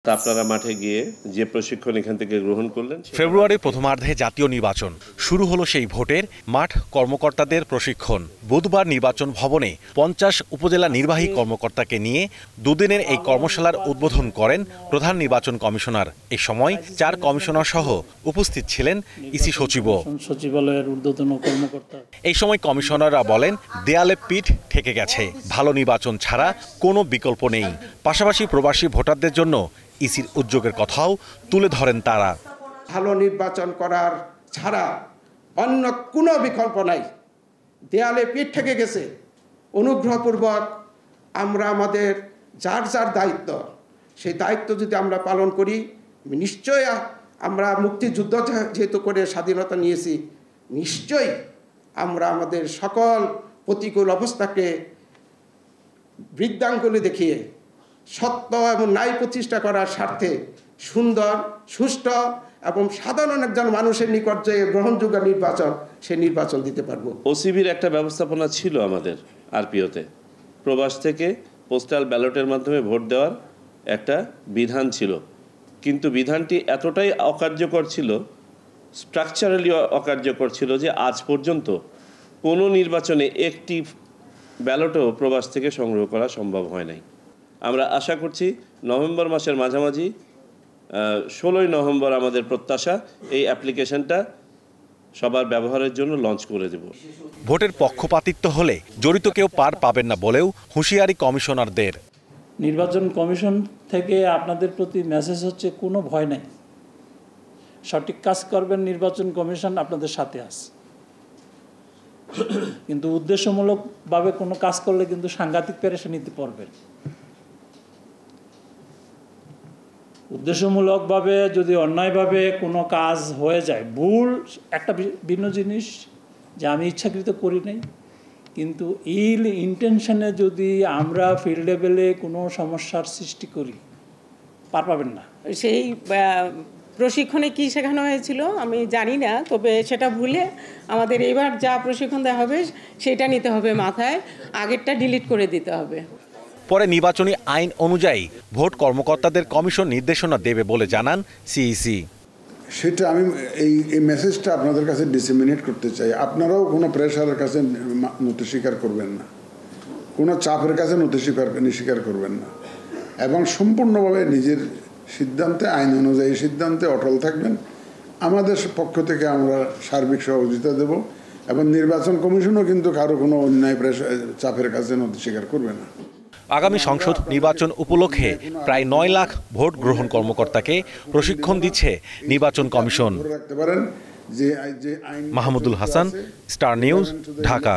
আপনারা মাঠে গিয়ে যে প্রশিক্ষণ এখান থেকে গ্রহণ করলেন। ফেব্রুয়ারির প্রথমার্ধে জাতীয় নির্বাচন শুরু হলো সেই ভোটের মাঠ কর্মকর্তাদের প্রশিক্ষণ। বুধবার নির্বাচন ভবনে ৫০ উপজেলা নির্বাহী কর্মকর্তাকে নিয়ে দুদিনের এই কর্মশালার উদ্বোধন করেন প্রধান নির্বাচন কমিশনার। এই সময় ৪ কমিশনার সহ উপস্থিত ছিলেন ইসি সচিবালয়ের ঊর্ধ্বতন কর্মকর্তা। এই সময় কমিশনাররা বলেন, দেয়ালে পিঠ ঠেকে গেছে, ভালো নির্বাচন ছাড়া কোনো বিকল্প নেই। পাশাপাশি প্রবাসী ভোটারদের জন্য ইসির উদ্যোগের কথাও তুলে ধরেন তারা। ভালো নির্বাচন করার ছাড়া অন্য কোনো বিকল্প নাই, দেয়ালে পিঠ ঠেকে গেছে। অনুগ্রহপূর্বক আমরা আমাদের যার যার দায়িত্ব, সেই দায়িত্ব যদি আমরা পালন করি, নিশ্চয়ই আমরা মুক্তিযুদ্ধ যেহেতু করে স্বাধীনতা নিয়েছি, নিশ্চয়ই আমরা আমাদের সকল প্রতিকূল অবস্থাকে বৃদ্ধাঙ্গুলি দেখিয়ে সত্য এবং ন্যায় প্রতিষ্ঠা করার স্বার্থে সুন্দর, সুষ্ঠু এবং সাধারণ একজন মানুষের নিকট যে গ্রহণযোগ্য নির্বাচন, সেই নির্বাচন দিতে পারবো। ওসিবির একটা ব্যবস্থাপনা ছিল আমাদের আরপিওতে, প্রবাস থেকে পোস্টাল ব্যালটের মাধ্যমে ভোট দেওয়ার একটা বিধান ছিল, কিন্তু বিধানটি এতটাই অকার্যকর ছিল, স্ট্রাকচারালি অকার্যকর ছিল যে আজ পর্যন্ত কোনো নির্বাচনে একটি ব্যালটও প্রবাস থেকে সংগ্রহ করা সম্ভব হয় নাই। আমরা আশা করছি নভেম্বর মাসের মাঝামাঝি 16ই নভেম্বর আমাদের প্রত্যাশা এই অ্যাপ্লিকেশনটা সবার ব্যবহারের জন্য লঞ্চ করে দেব। ভোটের পক্ষপাতিত্ব হলে জড়িত কেউ পার পাবেন না বলেও হুঁশিয়ারি কমিশনারদের। নির্বাচন কমিশন থেকে আপনাদের প্রতি মেসেজ হচ্ছে, কোনো ভয় নাই, সঠিক কাজ করবেন, নির্বাচন কমিশন আপনাদের সাথে আছে। কিন্তু উদ্দেশ্যমূলকভাবে কোনো কাজ করলে কিন্তু সাংঘাতিক পেরেশানিতে পড়বেন। উদ্দেশ্যমূলকভাবে যদি অন্যায়ভাবে কোনো কাজ হয়ে যায়, ভুল একটা ভিন্ন জিনিস, যে আমি ইচ্ছাকৃত করি নাই, কিন্তু ইল ইন্টেনশনে যদি আমরা ফিল্ড লেভেলে কোনো সমস্যার সৃষ্টি করি, পার পাবেন না। সেই প্রশিক্ষণে কি শেখানো হয়েছিল আমি জানি না, তবে সেটা ভুলে আমাদের এবার যা প্রশিক্ষণ দেওয়া হবে সেটা নিতে হবে মাথায়, আগেরটা ডিলিট করে দিতে হবে। পরে নির্বাচনী আইন অনুযায়ী ভোট কর্মকর্তাদের কমিশন নির্দেশনা দেবে বলে জানান সিইসি। সেটা আমি এই মেসেজটা আপনাদের কাছে ডিসেমিনেট করতে চাই। আপনারাও কোনো প্রেশারের কাছে নতি স্বীকার করবেন না, কোনো চাপের কাছে নতি স্বীকার করবেন না, এবং সম্পূর্ণভাবে নিজের সিদ্ধান্তে, আইন অনুযায়ী সিদ্ধান্তে অটল থাকবেন। আমাদের পক্ষ থেকে আমরা সার্বিক সহযোগিতা দেব, এবং নির্বাচন কমিশনও কিন্তু কারো কোনো অন্যায় চাপের কাছে নতি স্বীকার করবে না। আগামী সংসদ নির্বাচন উপলক্ষে প্রায় ৯ লাখ ভোট গ্রহণ কর্মকর্তাকে প্রশিক্ষণ দিচ্ছে নির্বাচন কমিশন। রাখতে পারেন যে মাহমুদুল হাসান, স্টার নিউজ, ঢাকা।